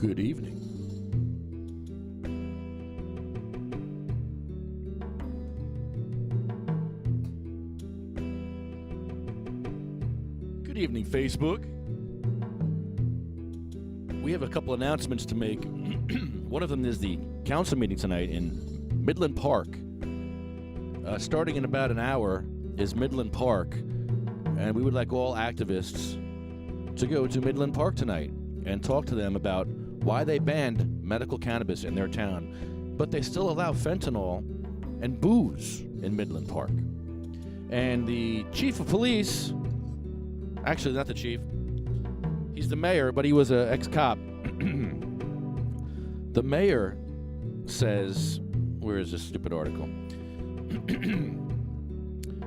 Good evening. Good evening, Facebook. We have a couple announcements to make. One of them is the council meeting tonight in Midland Park. Starting in about an hour is Midland Park, and we would like all activists to go to Midland Park tonight and talk to them about why they banned medical cannabis in their town, but they still allow fentanyl and booze in Midland Park. And the chief of police, actually not the chief, he's the mayor, but he was an ex-cop. The mayor says, where is this stupid article?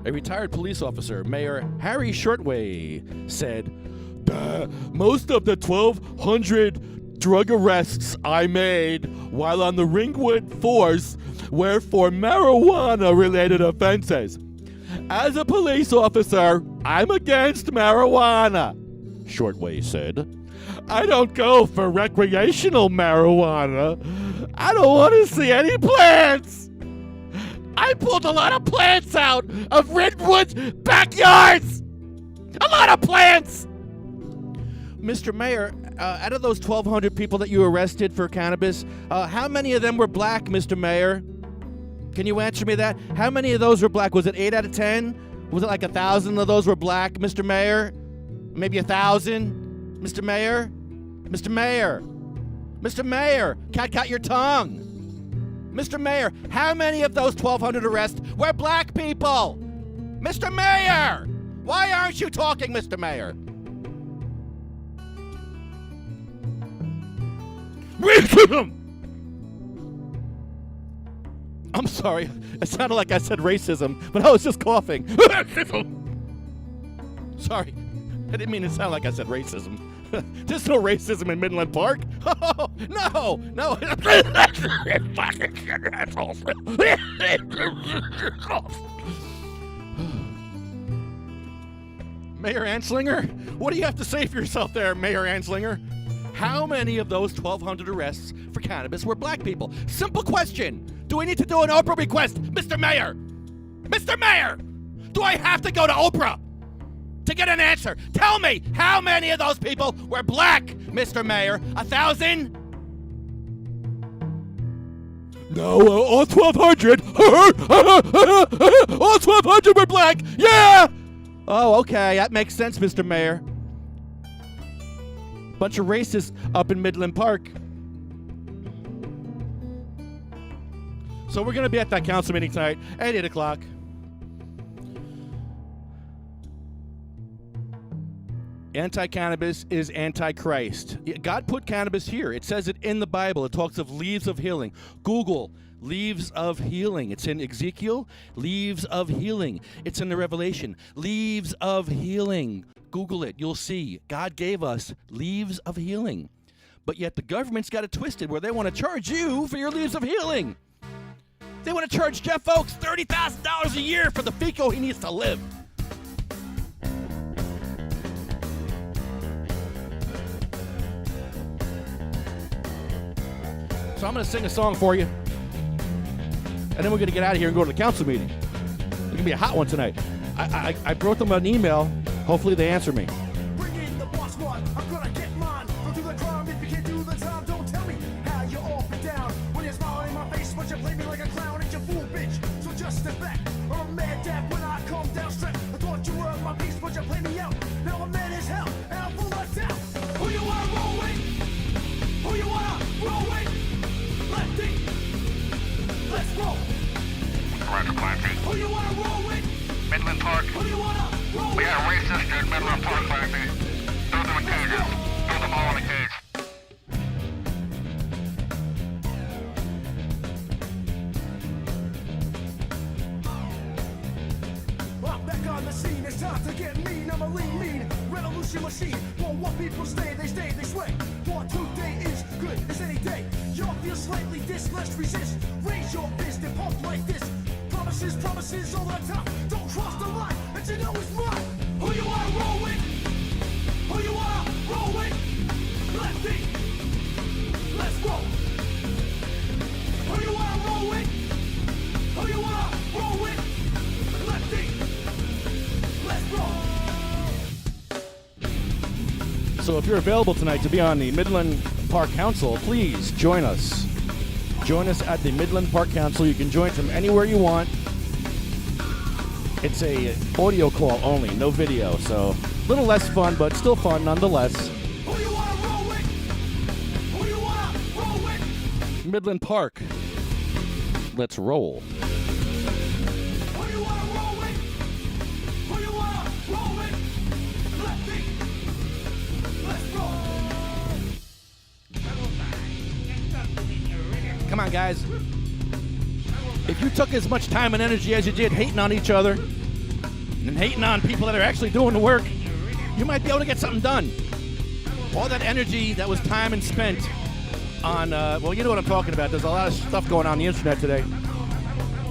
A retired police officer, Mayor Harry Shortway, said, most of the 1,200 drug arrests I made while on the Ringwood Force were for marijuana-related offenses. As a police officer, I'm against marijuana, Shortway said. I don't go for recreational marijuana. I don't want to see any plants. I pulled a lot of plants out of Ringwood's backyards. A lot of plants. Mr. Mayor, out of those 1,200 people that you arrested for cannabis, how many of them were black, Mr. Mayor? Can you answer me that? How many of those were black? Was it 8 out of 10? Was it like 1,000 of those were black, Mr. Mayor? Maybe 1,000, Mr. Mayor? Mr. Mayor? Mr. Mayor, cat your tongue. Mr. Mayor, how many of those 1,200 arrests were black people? Mr. Mayor! Why aren't you talking, Mr. Mayor? Racism! I'm sorry. It sounded like I said racism, but I was just coughing. Sorry. I didn't mean to sound like I said racism. There's no racism in Midland Park. Oh, no. Fucking assholes. Mayor Anslinger? What do you have to say for yourself there, Mayor Anslinger? How many of those 1,200 arrests for cannabis were black people? Simple question. Do we need to do an Oprah request, Mr. Mayor? Mr. Mayor! Do I have to go to Oprah to get an answer? Tell me, how many of those people were black, Mr. Mayor? 1,000? No, all 1,200. All 1,200 were black. Yeah! Oh, okay, that makes sense, Mr. Mayor. Bunch of racists up in Midland Park. So we're going to be at that council meeting tonight at 8 o'clock. Anti-cannabis is anti-Christ. God put cannabis here. It says it in the Bible. It talks of leaves of healing. Google leaves of healing. It's in Ezekiel, leaves of healing. It's in the Revelation, leaves of healing. Google it. You'll see. God gave us leaves of healing. But yet the government's got it twisted where they want to charge you for your leaves of healing. They want to charge Jeff Oaks $30,000 a year for the FICO he needs to live. So I'm going to sing a song for you. And then we're going to get out of here and go to the council meeting. It's going to be a hot one tonight. I wrote them an email. Hopefully they answer me. Bring in the boss one. I'm gonna get mine. Don't do the crime if you can't do the time. Don't tell me how you're off and down. When you're smiling in my face, but you play me like a clown and you fool bitch. So just step back. Or I'm mad dad when I come down straight. I thought you were my piece, but you play me out. Now I'm mad as hell, and I'm full of doubt. Who you wanna roll with? Who you wanna roll with? Lefty. Let's roll. Roger, Clancy. Who you wanna roll with? Midland Park. Who you wanna roll with? We got a racist in Midland Park, Clancy. Throw them in cages. Throw them all in a cage. I'm back on the scene, it's time to get mean. I'm a lean revolution machine. For what people stay, they sway. For today is good as any day. Y'all feel slightly this, let's resist. Raise your fist and pump like this. Promises all the time. Don't cross the line, and you know it's mine. Who you wanna roll with? Who you wanna roll with? Lefty. So if you're available tonight to be on the Midland Park Council, please join us. Join us at the Midland Park Council. You can join from anywhere you want. It's a audio call only, no video, so a little less fun, but still fun nonetheless. Who you wanna roll with? Who you wanna roll with? Midland Park. Let's roll. Who you wanna roll with? Who you wanna roll with? Lefty. Let's roll. Come on, guys. If you took as much time and energy as you did hating on each other and hating on people that are actually doing the work, you might be able to get something done. All that energy that was time and spent on, well, you know what I'm talking about. There's a lot of stuff going on the internet today.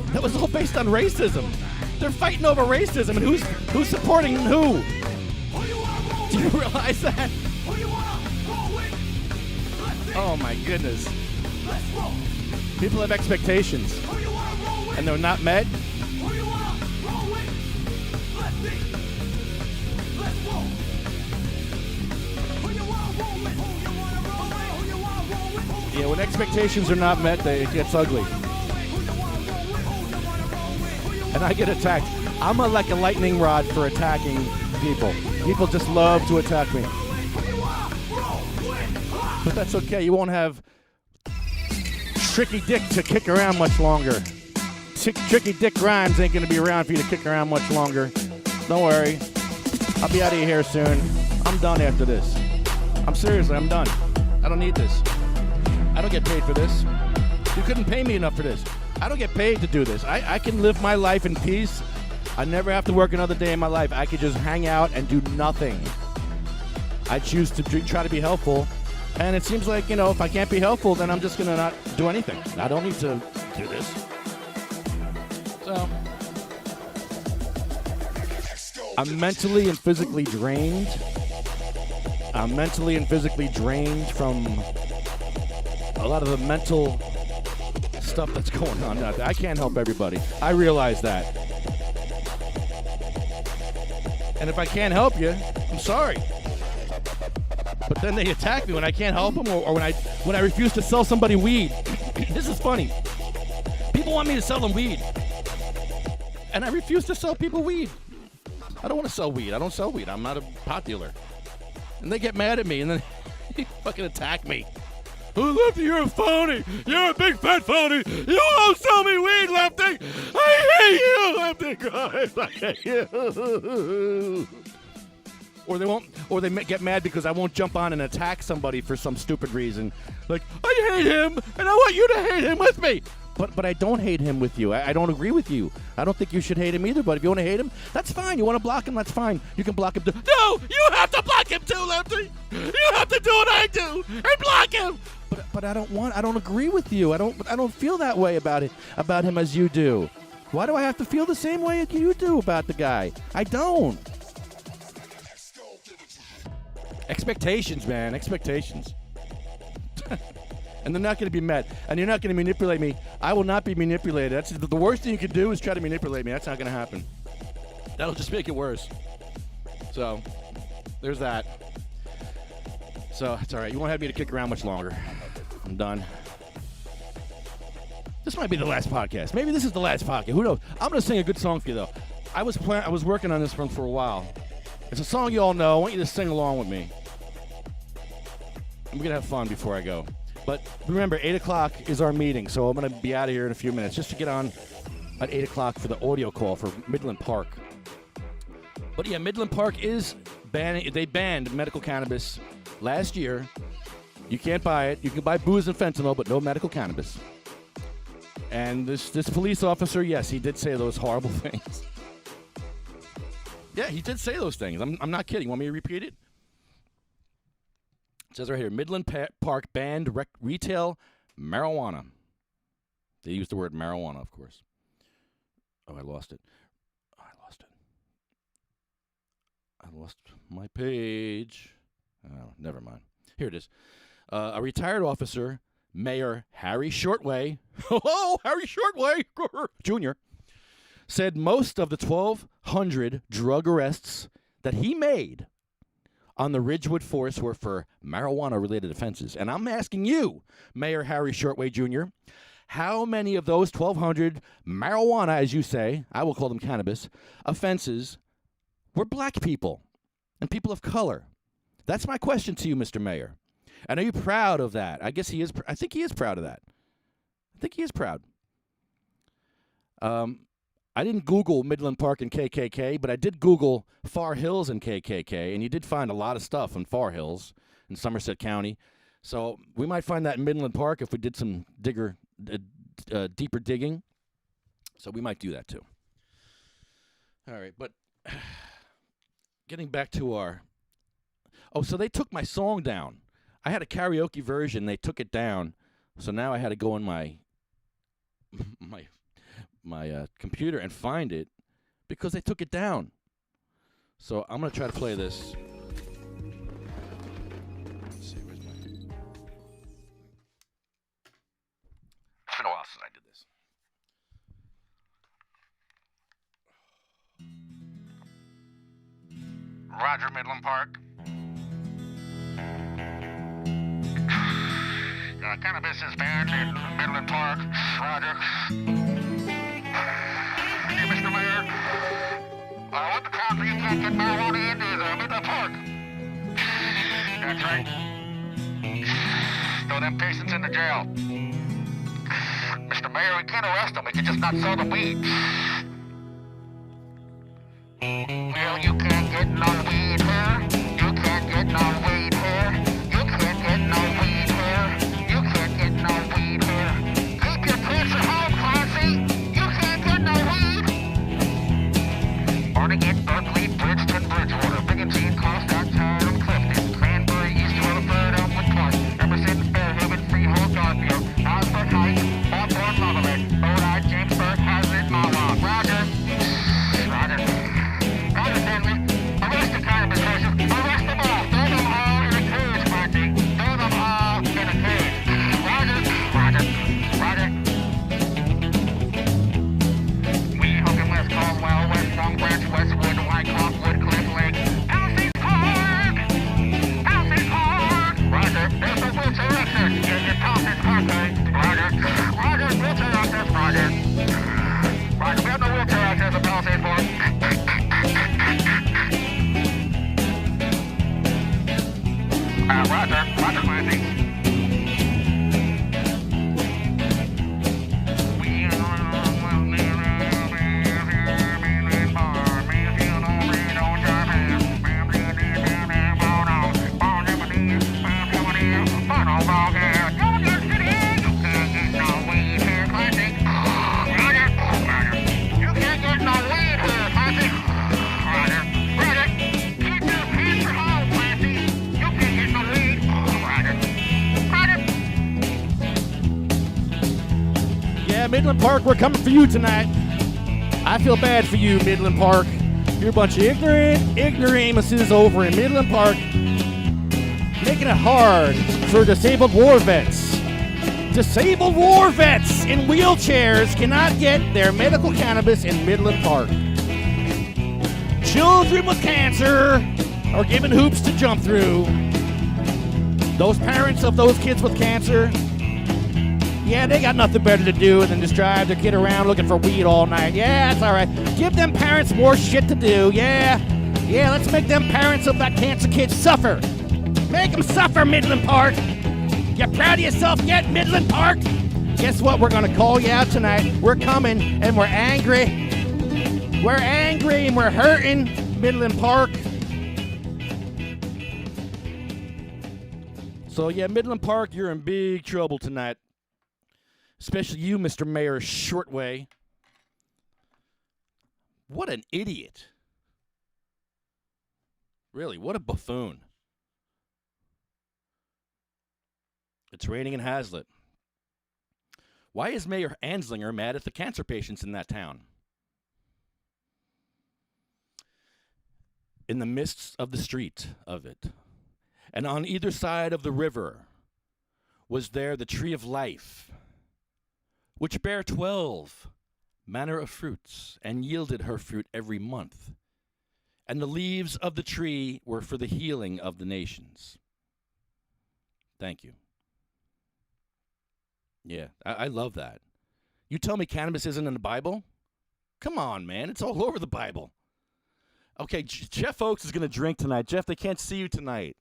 That was all based on racism. They're fighting over racism and who's supporting who. Do you realize that? Oh my goodness. People have expectations and they're not met. Yeah, when expectations are not met, it gets ugly. And I get attacked. I'm like a lightning rod for attacking people. People just love to attack me. But that's okay. You won't have Tricky Dick to kick around much longer. Tricky Dick Grimes ain't going to be around for you to kick around much longer. Don't worry. I'll be out of your hair soon. I'm done after this. I'm seriously, I'm done. I don't need this. I don't get paid for this. You couldn't pay me enough for this. I don't get paid to do this. I can live my life in peace. I never have to work another day in my life. I could just hang out and do nothing. I choose to try to be helpful. And it seems like, you know, if I can't be helpful, then I'm just going to not do anything. I don't need to do this. So, I'm mentally and physically drained. I'm mentally and physically drained from a lot of the mental stuff that's going on out there. I can't help everybody. I realize that. And if I can't help you, I'm sorry. But then they attack me when I can't help them or when I refuse to sell somebody weed. This is funny. People want me to sell them weed. And I refuse to sell people weed. I don't want to sell weed. I don't sell weed. I'm not a pot dealer. And they get mad at me and then they fucking attack me. Oh, Lefty, you're a phony. You're a big fat phony. You won't sell me weed, Lefty. I hate you, Lefty Grimes. I hate you. Or they won't. Or they get mad because I won't jump on and attack somebody for some stupid reason. Like, I hate him, and I want you to hate him with me. But I don't hate him with you. I don't agree with you. I don't think you should hate him either. But if you want to hate him, that's fine. You want to block him, that's fine. You can block him too. No, you have to block him too, Lefty. You have to do what I do and block him. But I don't agree with you. I don't feel that way about him as you do. Why do I have to feel the same way as you do about the guy? I don't. Expectations, man. Expectations. And they're not going to be met. And you're not going to manipulate me. I will not be manipulated. That's the worst thing you can do is try to manipulate me. That's not going to happen. That'll just make it worse. So, there's that. So, it's all right. You won't have me to kick around much longer. I'm done. This might be the last podcast. Maybe this is the last podcast. Who knows? I'm going to sing a good song for you, though. I was working on this one for a while. It's a song you all know. I want you to sing along with me. I'm going to have fun before I go. But remember, 8 o'clock is our meeting, so I'm going to be out of here in a few minutes just to get on at 8 o'clock for the audio call for Midland Park. But yeah, Midland Park is banning. They banned medical cannabis last year. You can't buy it. You can buy booze and fentanyl, but no medical cannabis. And this police officer, yes, he did say those horrible things. Yeah, he did say those things. I'm not kidding. Want me to repeat it? It says right here, Midland Park banned retail marijuana. They used the word marijuana, of course. Oh, I lost it. I lost my page. Oh, never mind. Here it is. A retired officer, Mayor Harry Shortway, oh, Harry Shortway Jr., said most of the 1,200 drug arrests that he made on the Ridgewood force were for marijuana-related offenses. And I'm asking you, Mayor Harry Shortway Jr., how many of those 1,200 marijuana, as you say, I will call them cannabis, offenses were black people and people of color? That's my question to you, Mr. Mayor. And are you proud of that? I guess he is. I think he is proud of that. I think he is proud. I didn't Google Midland Park and KKK, but I did Google Far Hills and KKK, and you did find a lot of stuff in Far Hills in Somerset County. So we might find that in Midland Park if we did some deeper digging. So we might do that too. All right, but getting back to our... Oh, so they took my song down. I had a karaoke version. They took it down. So now I had to go on my computer and find it because they took it down. So I'm going to try to play this. Let's see, where's my... It's been a while since I did this. Roger, Midland Park. Cannabis is banned in Midland Park. Roger. Hey, Mr. Mayor. What the cops you can't get marijuana into Midland Park? That's right. Throw them patients in the jail. Mr. Mayor, we can't arrest them. We can just not sell the weed. Well, you can't get no weed here. You can't get no weed here. You can't get no weed here. You can't get no weed here. Keep your pants at home, Clancy. You can't get no weed. Barnegat, Berkeley, Bridgeton, Bridgewater, Binghamton, Comstock, Chatham, Clifton, Cranberry, East Rutherford, Elmwood Park, Emerson, Fairhaven, Freehold, Garfield, Osborne Heights, Hawthorne, Monterey, Odi, Jamesburg, Hazard, Mawa. Roger. Roger. Roger, Stanley. Arrest the cannabis pushers. Arrest them all. Throw them all in a cage, Clancy. Throw them all in a cage. Roger. Roger. Roger. We hook and West Caldwell, West Long Branch, Westwood, Wyckoff, Woodcliff Lake. Elsie's Park! Elsie's Park! Roger. There's a wheelchair access. Get your Thompson's Parkway. Roger. Roger. Wheelchair access. Roger. Roger. We have no wheelchair access at Palisades Park. Roger. Roger, Clancy. Midland Park, we're coming for you tonight. I feel bad for you, Midland Park. You're a bunch of ignoramuses over in Midland Park, making it hard for disabled war vets. Disabled war vets in wheelchairs cannot get their medical cannabis in Midland Park. Children with cancer are given hoops to jump through. Those parents of those kids with cancer, yeah, they got nothing better to do than just drive their kid around looking for weed all night. Yeah, that's all right. Give them parents more shit to do. Yeah, let's make them parents of that cancer kid suffer. Make them suffer, Midland Park. You proud of yourself yet, Midland Park? Guess what? We're going to call you out tonight. We're coming, and we're angry. We're angry, and we're hurting, Midland Park. So, yeah, Midland Park, you're in big trouble tonight. Especially you, Mr. Mayor Shortway. What an idiot. Really, what a buffoon. It's raining in Hazlitt. Why is Mayor Anslinger mad at the cancer patients in that town? In the midst of the street of it, and on either side of the river, was there the tree of life, which bare 12 manner of fruits, and yielded her fruit every month. And the leaves of the tree were for the healing of the nations. Thank you. Yeah, I love that. You tell me cannabis isn't in the Bible? Come on, man. It's all over the Bible. Okay, Jeff Oakes is going to drink tonight. Jeff, they can't see you tonight.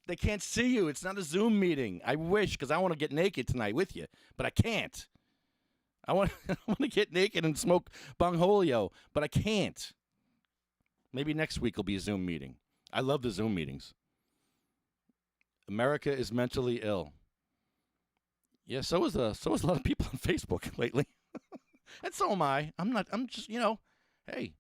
They can't see you. It's not a Zoom meeting. I wish, because I want to get naked tonight with you, but I can't. I want to get naked and smoke bongholio, but I can't. Maybe next week will be a Zoom meeting. I love the Zoom meetings. America is mentally ill. Yeah, so is a lot of people on Facebook lately. And so am I. I'm just, hey,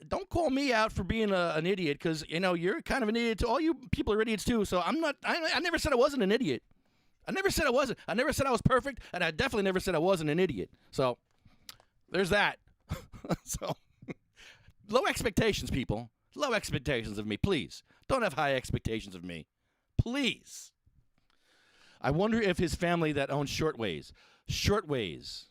don't call me out for being an idiot, because, you're kind of an idiot too. All you people are idiots too, so I never said I wasn't an idiot. I never said I wasn't. I never said I was perfect, and I definitely never said I wasn't an idiot. So, there's that. So, low expectations, people. Low expectations of me, please. Don't have high expectations of me. Please. I wonder if his family that owns Shortways. Shortways.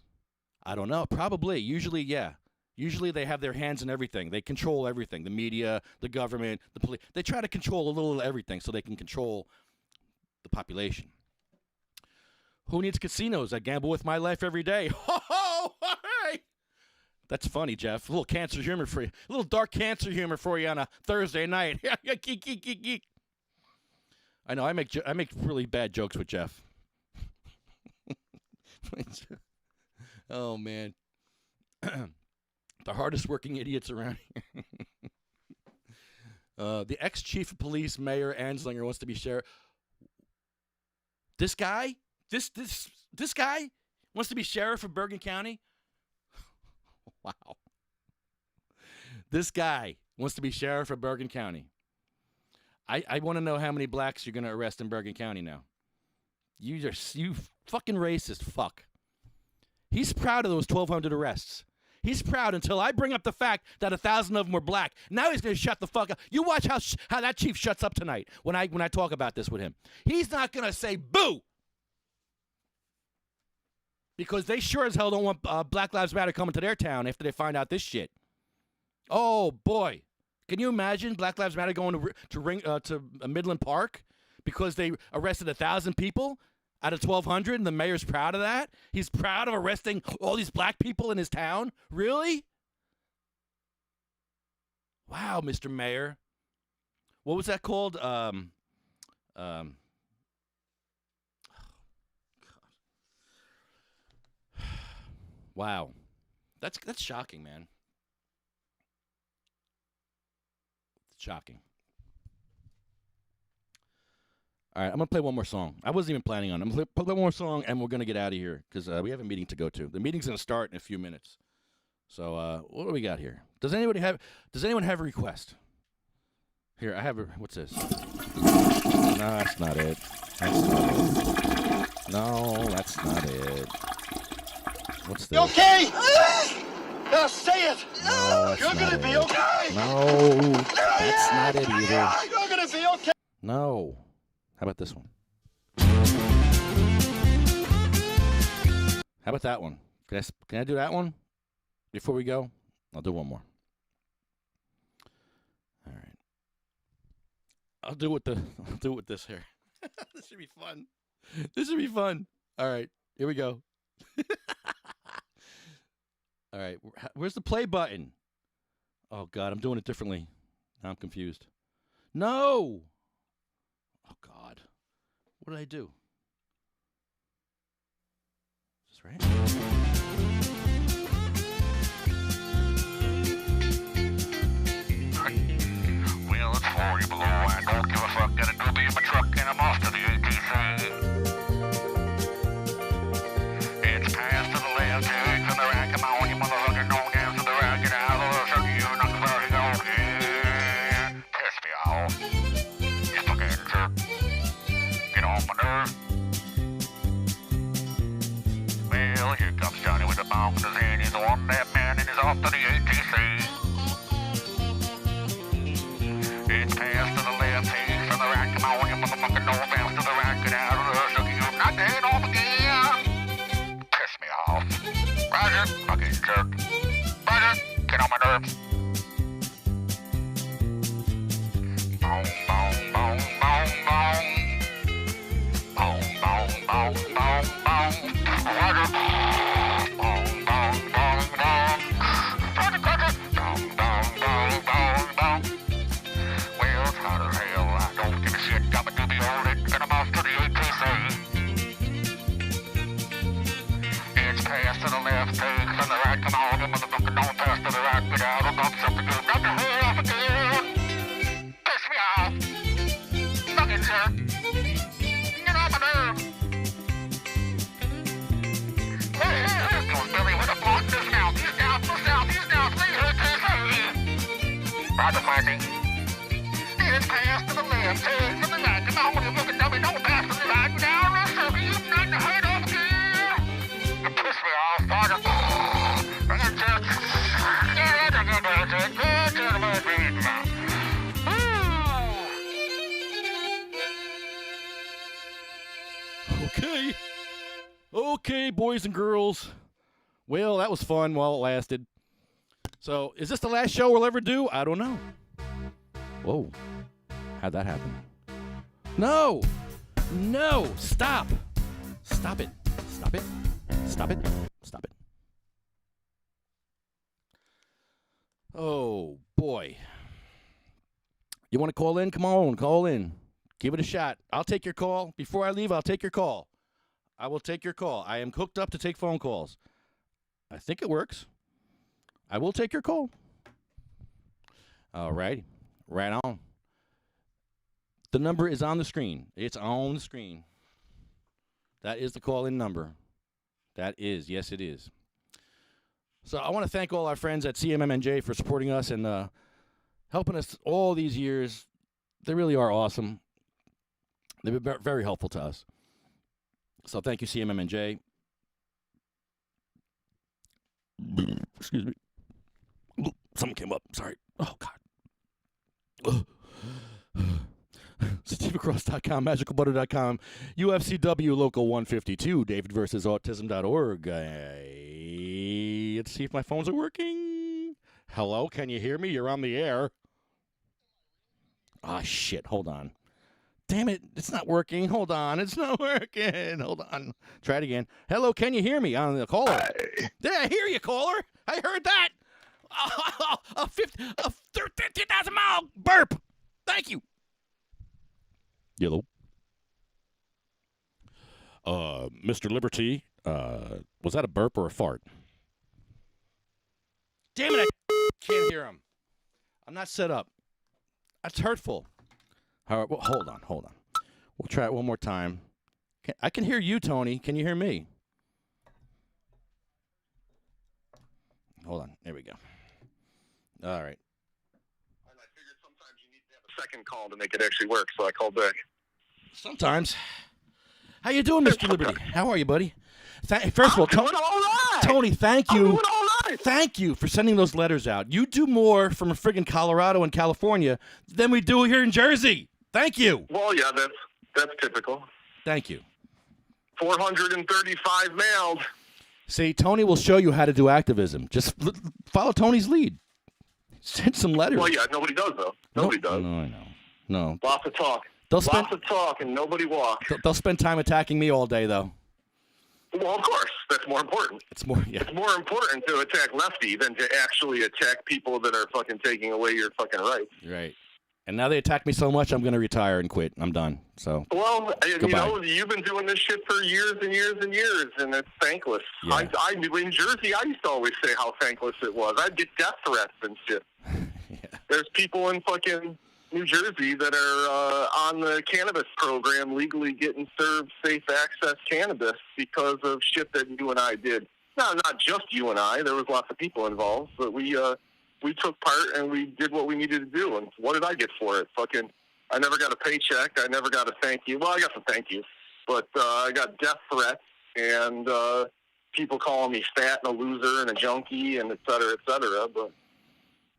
I don't know. Probably. Usually, yeah. Usually they have their hands in everything. They control everything. The media, the government, the police. They try to control a little of everything so they can control the population. Who needs casinos? I gamble with my life every day. Ho, ho, hey! That's funny, Jeff. A little cancer humor for you. A little dark cancer humor for you on a Thursday night. I know, I make really bad jokes with Jeff. Oh, man. The hardest working idiots around here. The ex-chief of police, Mayor Anslinger, wants to be sheriff. This guy? This guy wants to be sheriff of Bergen County? Wow. This guy wants to be sheriff of Bergen County. I want to know how many blacks you're going to arrest in Bergen County now. You fucking racist fuck. He's proud of those 1,200 arrests. He's proud until I bring up the fact that 1,000 of them were black. Now he's going to shut the fuck up. You watch how that chief shuts up tonight when I talk about this with him. He's not going to say boo. Because they sure as hell don't want Black Lives Matter coming to their town after they find out this shit. Oh, boy. Can you imagine Black Lives Matter going to Midland Park because they arrested 1,000 people out of 1,200, and the mayor's proud of that? He's proud of arresting all these black people in his town? Really? Wow, Mr. Mayor. What was that called? Wow. That's shocking, man. Shocking. All right, I'm going to play one more song. I wasn't even planning on it. I'm going to play one more song, and we're going to get out of here because we have a meeting to go to. The meeting's going to start in a few minutes. So what do we got here? Does anyone have a request? Here, I have a, what's this? No, that's not it. That's not it. No, that's not it. What's this? You okay? Now say it. No, You're gonna be okay. No, that's not it either. You're gonna be okay. No. How about this one? How about that one? Can I do that one before we go? I'll do one more. All right. I'll do it with this here. This should be fun. This should be fun. All right. Here we go. All right. Where's the play button? Oh, God. I'm doing it differently. Now I'm confused. No. Oh, God. What did I do? Is this right? Well, it's 40 below. I don't give a fuck. Got a doobie in my truck and I'm off to the ATC. It's past to the left, eggs on the right. Come on, you motherfucker, don't dance to the right. Get out of the circle, you're not very good. Yeah. Piss me off. You fucking jerk. Get on my nerve. Well, here comes Johnny with a bomb in his hand. He's on that man and he's off to the ATC. It's past to the left, eggs on the right. Come on, you motherfucker, don't dance to the right. Get out of the circle, you're not dead off again. Piss me off. Roger, fucking jerk. Roger, get on my nerves. I've got something good. Got the head off again. Piss me off. Fucking sir. Get off my nerve. Hey, goes Billy with a block. This now. He's down. He's down. Stay here. Roger, Frankie. It's pass to the left. Hey, to the right. Come on, you looking dummy. Don't pass to the right. Down the circle. You knock the head off again. You piss me off, Father. Okay, boys and girls. Well, that was fun while it lasted. So, is this the last show we'll ever do? I don't know. Whoa. How'd that happen? No! No! Stop! Stop it. Stop it. Stop it. Stop it. Oh, boy. You want to call in? Come on, call in. Give it a shot. I'll take your call. Before I leave, I'll take your call. I will take your call. I am hooked up to take phone calls. I think it works. I will take your call. All right. Right on. The number is on the screen. It's on the screen. That is the call-in number. That is. Yes, it is. So I want to thank all our friends at CMMNJ for supporting us and helping us all these years. They really are awesome. They've been very helpful to us. So thank you, CMMNJ. Excuse me. Something came up. Sorry. Oh, God. SteveAcross.com, MagicalButter.com, UFCW Local 152, DavidVersusAutism.org. Let's see if my phones are working. Hello, can you hear me? You're on the air. Ah, shit. Hold on. Damn it. It's not working. Hold on. It's not working. Hold on. Try it again. Hello, can you hear me? On the caller. Did I hear you, caller? I heard that. A 50,000-mile burp. Thank you. Yellow. Mr. Liberty, was that a burp or a fart? Damn it, I can't hear him. I'm not set up. That's hurtful. All right, well, hold on. We'll try it one more time. I can hear you, Tony. Can you hear me? Hold on. There we go. All right. And I figured sometimes you need to have a second call to make it actually work, so I called back. Sometimes. How you doing, Mr. Liberty? How are you, buddy? First of all, doing all right. Tony, thank you. I'm doing all right. Thank you for sending those letters out. You do more from friggin' Colorado and California than we do here in Jersey. Thank you. Well, yeah, that's typical. Thank you. 435 mailed. See, Tony will show you how to do activism. Just follow Tony's lead. Send some letters. Well, yeah, nobody does, though. Nobody does. No, I know. No. Lots of talk. Lots of talk and nobody walks. They'll spend time attacking me all day, though. Well, of course. That's more important. It's more important to attack Lefty than to actually attack people that are fucking taking away your fucking rights. Right. And now they attack me so much, I'm going to retire and quit. I'm done. So. Well, goodbye. You know, you've been doing this shit for years and years and years, and it's thankless. Yeah. I knew in Jersey, I used to always say how thankless it was. I'd get death threats and shit. Yeah. There's people in fucking New Jersey that are on the cannabis program legally getting served safe access cannabis because of shit that you and I did. No, not just you and I. There was lots of people involved, but we took part and we did what we needed to do. And what did I get for it? Fucking, I never got a paycheck. I never got a thank you. Well, I got some thank yous, but I got death threats and people calling me fat and a loser and a junkie and et cetera, but.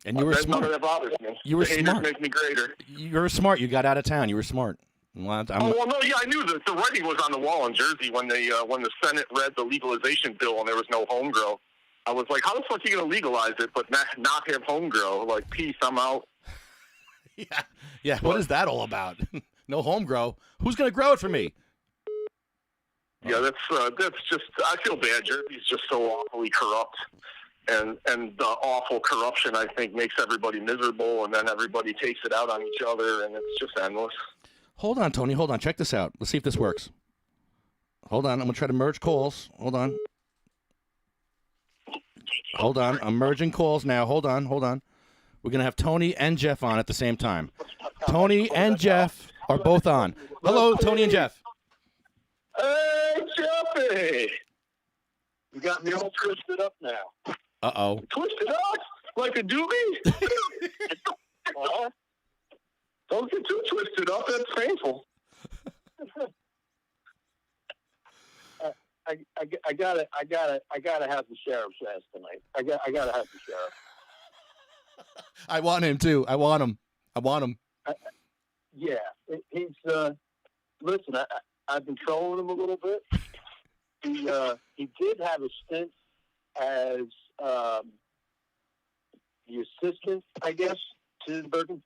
And you were smart. None of that bothers me. You were the smart. Haters make me greater. You were smart. You got out of town. You were smart. Well, no, yeah, I knew that the writing was on the wall in Jersey when the Senate read the legalization bill and there was no home grow. I was like, how the fuck are you going to legalize it but not have home grow? Like, peace, I'm out. Yeah. What is that all about? No home grow. Who's going to grow it for me? Yeah, that's just. I feel bad. Jersey's just so awfully corrupt. And the awful corruption, I think, makes everybody miserable, and then everybody takes it out on each other, and it's just endless. Hold on, Tony. Hold on. Check this out. Let's see if this works. Hold on. I'm going to try to merge calls. Hold on. Hold on. I'm merging calls now. Hold on. We're going to have Tony and Jeff on at the same time. Tony and Jeff are both on. Hello, Tony and Jeff. Hey, Jeffy! You got me all twisted up now. Uh-oh. Twisted up? Like a doobie? Don't get too twisted up. That's painful. I gotta have the sheriff's ass tonight. I gotta have the sheriff. I want him, too. I want him. Yeah, he's listen. I've been trolling him a little bit. He did have a stint as the assistant, I guess, to the Bergen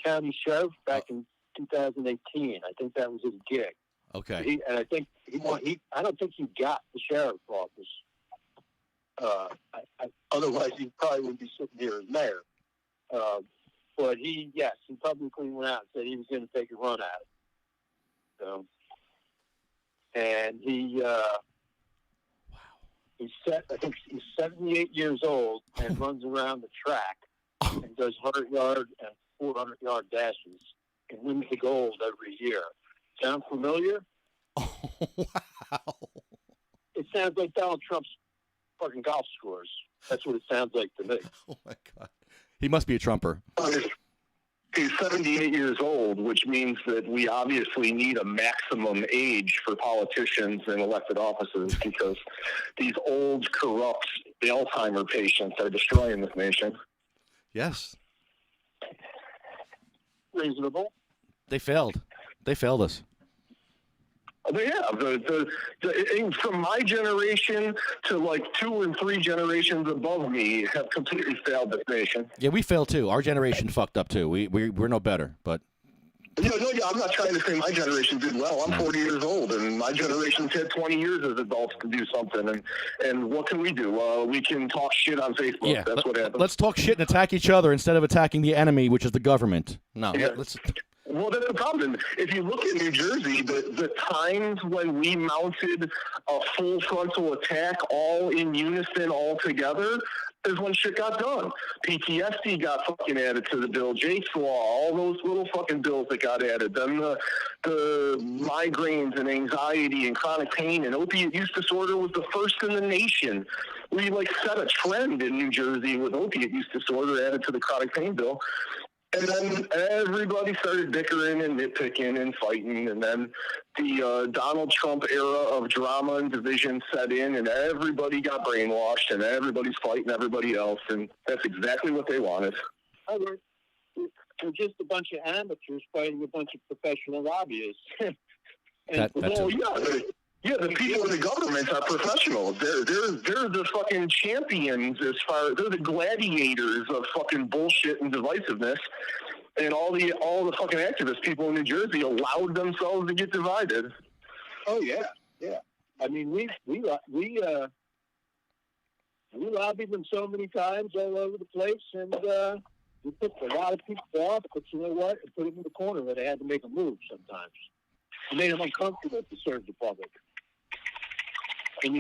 County Sheriff back in 2018. I think that was his gig. Okay. I think I don't think he got the sheriff's office. Otherwise, he probably would be sitting here as mayor. But he publicly went out and said he was going to take a run at it. So, and I think he's 78 years old and runs around the track and does 100-yard and 400-yard dashes and wins the gold every year. Sound familiar? Oh, wow. It sounds like Donald Trump's fucking golf scores. That's what it sounds like to me. Oh, my God. He must be a Trumper. He's 78 years old, which means that we obviously need a maximum age for politicians in elected offices because these old, corrupt Alzheimer patients are destroying this nation. Yes. Reasonable. They failed us. They have. From my generation to like 2 and 3 generations above me have completely failed this nation. Yeah, we failed too. Our generation fucked up too. We're no better, but. Yeah, I'm not trying to say my generation did well. I'm 40 years old, and my generation's had 20 years as adults to do something. And what can we do? We can talk shit on Facebook. Yeah, that's what happens. Let's talk shit and attack each other instead of attacking the enemy, which is the government. No, Yeah. let's. Well, that's the problem. If you look at New Jersey, the times when we mounted a full frontal attack all in unison, all together, is when shit got done. PTSD got fucking added to the bill. Jake's Law, all those little fucking bills that got added. Then the migraines and anxiety and chronic pain and opiate use disorder was the first in the nation. We set a trend in New Jersey with opiate use disorder added to the chronic pain bill. And then everybody started bickering and nitpicking and fighting. And then the Donald Trump era of drama and division set in, and everybody got brainwashed, and everybody's fighting everybody else. And that's exactly what they wanted. They're just a bunch of amateurs fighting a bunch of professional lobbyists. The people in the government are professionals. They're the fucking champions they're the gladiators of fucking bullshit and divisiveness. And all the fucking activist people in New Jersey allowed themselves to get divided. Oh yeah. I mean, we lobbied them so many times all over the place, and we put a lot of people off. But you know what? It put them in the corner where they had to make a move sometimes. It made them uncomfortable to serve the public. And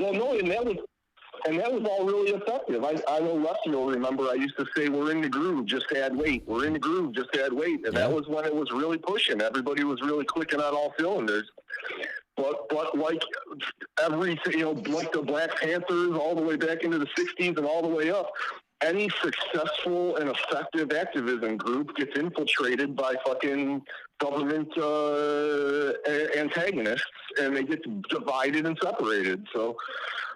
that was all really effective. I know Lefty will remember I used to say, we're in the groove, just add weight. We're in the groove, just add weight. And that was when it was really pushing. Everybody was really clicking on all cylinders. But like everything, like the Black Panthers all the way back into the 60s and all the way up, any successful and effective activism group gets infiltrated by fucking government antagonists, and they get divided and separated. So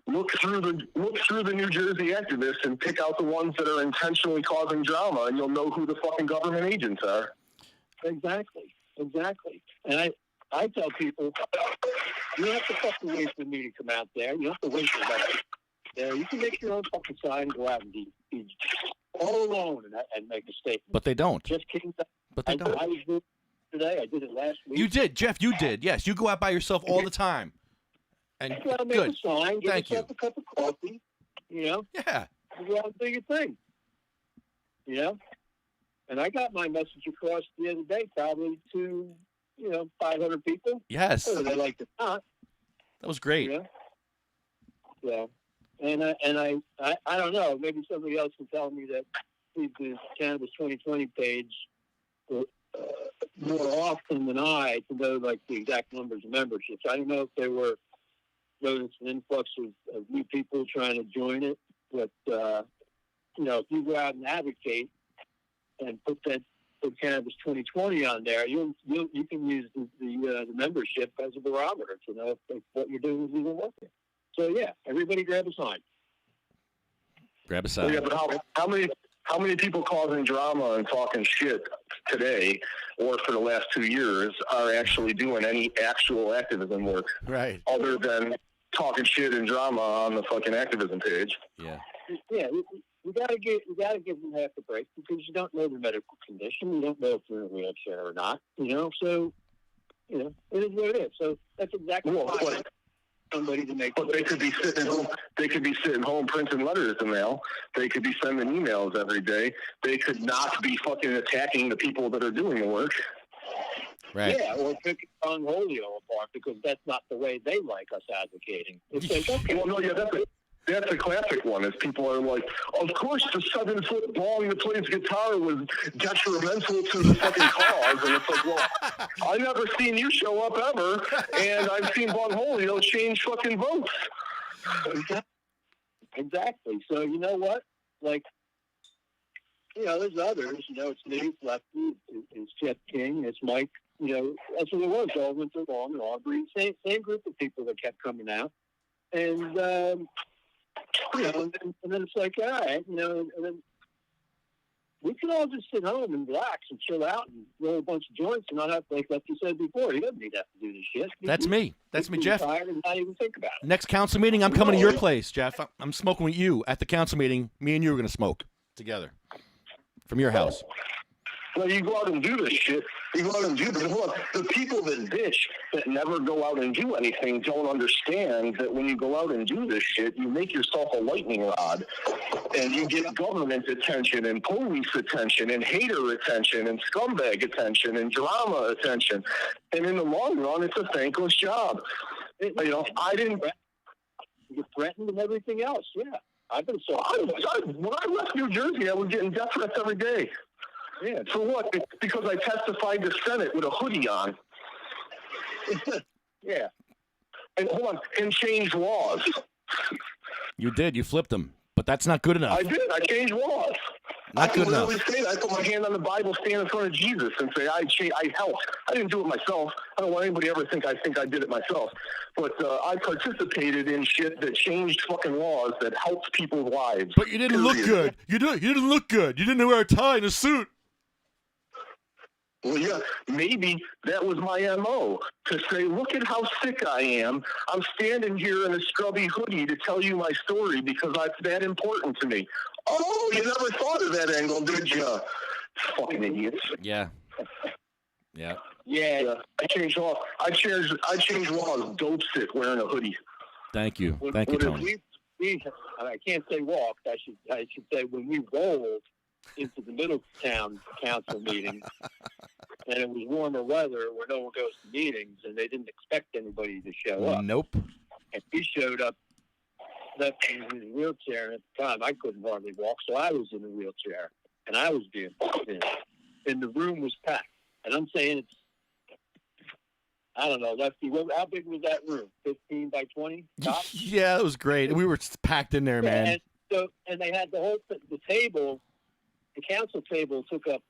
look through the New Jersey activists and pick out the ones that are intentionally causing drama, and you'll know who the fucking government agents are. Exactly. And I tell people, you don't have to fucking wait for me to come out there. You don't have to wait for that. You can make your own fucking sign and go out and be all alone and make a statement. But they don't. Just kidding. But they don't. I was doing it today. I did it last week. You did, Jeff. You did. Yes, you go out by yourself all the time. And you gotta make good. a sign. Get Thank yourself a cup of coffee. Yeah. You go out and do your thing. And I got my message across the other day, probably to 500 people. Yes. Whether they like it or not. That was great. Yeah. And I don't know. Maybe somebody else can tell me that the Cannabis 2020 page more often than I to know like the exact numbers of memberships. I don't know if they were noticed an influx of new people trying to join it, but if you go out and advocate and put Cannabis 2020 on there, you can use the membership as a barometer to know if what you're doing is even working. So yeah, everybody grab a sign. Grab a sign. Yeah, but how many people causing drama and talking shit today, or for the last 2 years, are actually doing any actual activism work? Right. Other than talking shit and drama on the fucking activism page. Yeah. Yeah. We gotta give them half a break because you don't know their medical condition. You don't know if they're in a wheelchair or not. So it is what it is. So that's exactly why somebody to make. But they could be sitting home. They could be sitting home printing letters to mail. They could be sending emails every day. They could not be fucking attacking the people that are doing the work. Right. Yeah, or picking Holio apart because that's not the way they like us advocating. It's like, okay, well, no, yeah, that's a classic one. Is people are like, of course, the 7-foot bong that plays guitar was detrimental to the fucking cause, and it's like, well, I never seen you show up ever, and I've seen Bongholio change fucking votes. Exactly. So you know what? Like, there's others. It's me, it's Lefty, it's Jeff King, it's Mike. That's what it was. All winter long, and Aubrey, same group of people that kept coming out, and. And then it's like, all right, and then we can all just sit home and relax and chill out and roll a bunch of joints and not have to, like you said before, you don't need to have to do this shit. That's me, Jeff. Tired and not even think about it. Next council meeting, I'm coming to your place, Jeff. I'm smoking with you at the council meeting. Me and you are going to smoke together from your house. Well, you go out and do this shit. You go out and do this. Hold on. The people that bitch that never go out and do anything don't understand that when you go out and do this shit, you make yourself a lightning rod. And you get government attention and police attention and hater attention and scumbag attention and drama attention. And in the long run, it's a thankless job. I didn't... You get threatened and everything else, yeah. I've been so... When I left New Jersey, I was getting death threats every day. Yeah, for what? Because I testified to Senate with a hoodie on. Yeah. And hold on, and changed laws. You did. You flipped them. But that's not good enough. I did. I changed laws. Not good enough. I put my hand on the Bible, stand in front of Jesus, and say, I helped. I didn't do it myself. I don't want anybody to ever think I did it myself. But I participated in shit that changed fucking laws that helped people's lives. But you didn't look good. You didn't look good. You didn't wear a tie and a suit. Well, yeah, maybe that was my M.O. to say, look at how sick I am. I'm standing here in a scrubby hoodie to tell you my story because it's that important to me. Oh, you never thought of that angle, did you? Fucking idiots. Yeah. Yeah. Yeah. I changed laws. I changed laws. Dope sick wearing a hoodie. Thank you. Thank you, Tony. I can't say walked. I should say when we rolled into the Middletown council meeting, and it was warmer weather where no one goes to meetings, and they didn't expect anybody to show up. Nope. And he showed up, left in his wheelchair, and at the time I couldn't hardly walk, so I was in a wheelchair, and I was being put in. And the room was packed. And I'm saying it's, I don't know, Lefty, how big was that room? 15 by 20? Yeah, it was great. We were packed in there, man. And they had the table. The council table took up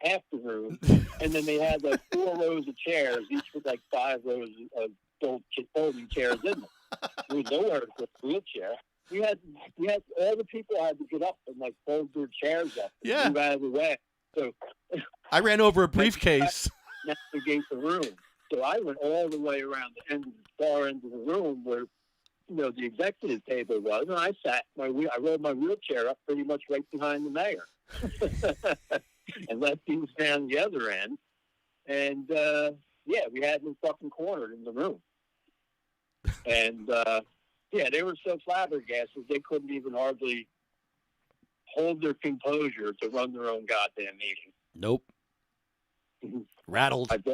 half the room, and then they had like 4 rows of chairs, each with like 5 rows of folding chairs in them. There was nowhere to put a wheelchair. We had all the people had to get up and like fold their chairs up and move out of the way. So I ran over a briefcase. Navigate the room. So I went all the way around the far end of the room where the executive table was, and I I rolled my wheelchair up pretty much right behind the mayor. And Lefty was down the other end. And, we had them fucking cornered in the room. And, they were so flabbergasted they couldn't even hardly hold their composure to run their own goddamn meeting. Nope. Rattled. That's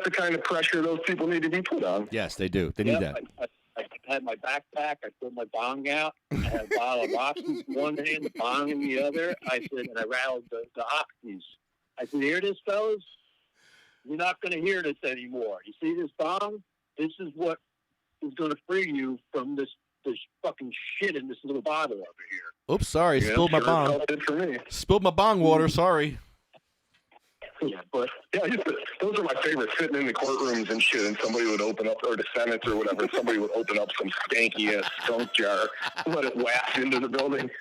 the kind of pressure those people need to be put on. Yes, they do. They need that. had my backpack. I pulled my bong out. I had a bottle of oxys in one hand, the bong in the other. I said, and I rattled the oxys. I said, hear this, fellas? You're not going to hear this anymore. You see this bong? This is what is going to free you from this fucking shit in this little bottle over here. Oops, sorry. Yeah, Spilled my bong. For me. Spilled my bong water. Sorry. Yeah, but those are my favorites, sitting in the courtrooms and shit, and somebody would open up, or the Senate or whatever, somebody would open up some stanky-ass skunk jar, let it waft into the building.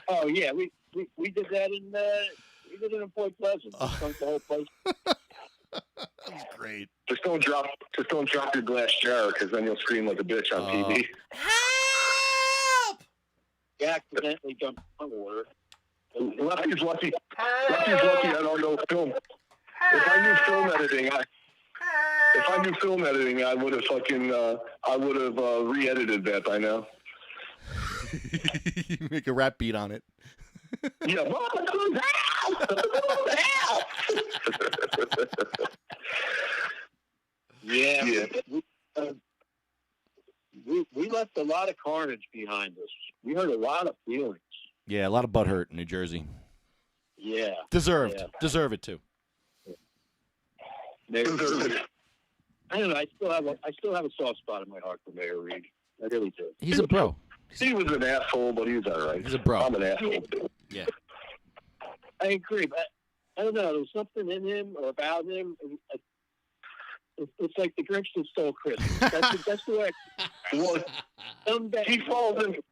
Oh, yeah, we did that in Point Pleasant. We skunk the whole place. That's great. Just don't drop your glass jar, because then you'll scream like a bitch on TV. Help! You accidentally dumped tongue water. Lefty's lucky. I don't know film. If I knew film editing, I would have re-edited that by now. You make a rap beat on it. Yeah. Yeah. We left a lot of carnage behind us. We hurt a lot of feelings. Yeah, a lot of butt hurt in New Jersey. Yeah. Deserved. Yeah. Deserve it too. I don't know. I still have a soft spot in my heart for Mayor Reed. I really do. He's a bro. He was an asshole, but he's all right. He's a bro. I'm an asshole too. Yeah. I agree, but I don't know. There was something in him or about him. It's like the Grinch that stole Christmas. That's the way. Someday He falls into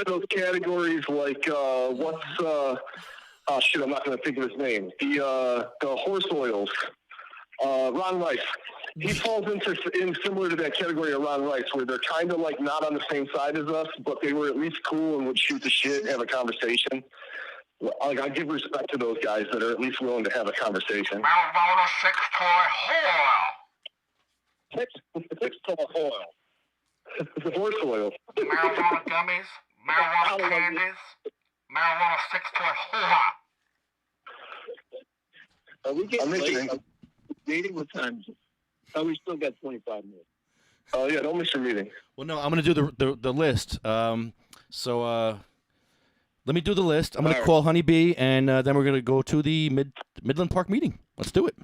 those categories like shit, I'm not going to think of his name. The horse oils. Ron Rice. He falls in similar to that category of Ron Rice, where they're kind of like not on the same side as us, but they were at least cool and would shoot the shit and have a conversation. Like, I give respect to those guys that are at least willing to have a conversation. Marijuana six-toy oil. The horse oil. Marijuana gummies, marijuana candies, marijuana 6-toy whore. Are we getting I'm late? listening. Meeting what time? Oh, we still got 25 minutes. Oh, yeah, don't miss your meeting. Well, no, I'm going to do the list. Let me do the list. I'm going to call Honeybee, and then we're going to go to the Midland Park meeting. Let's do it.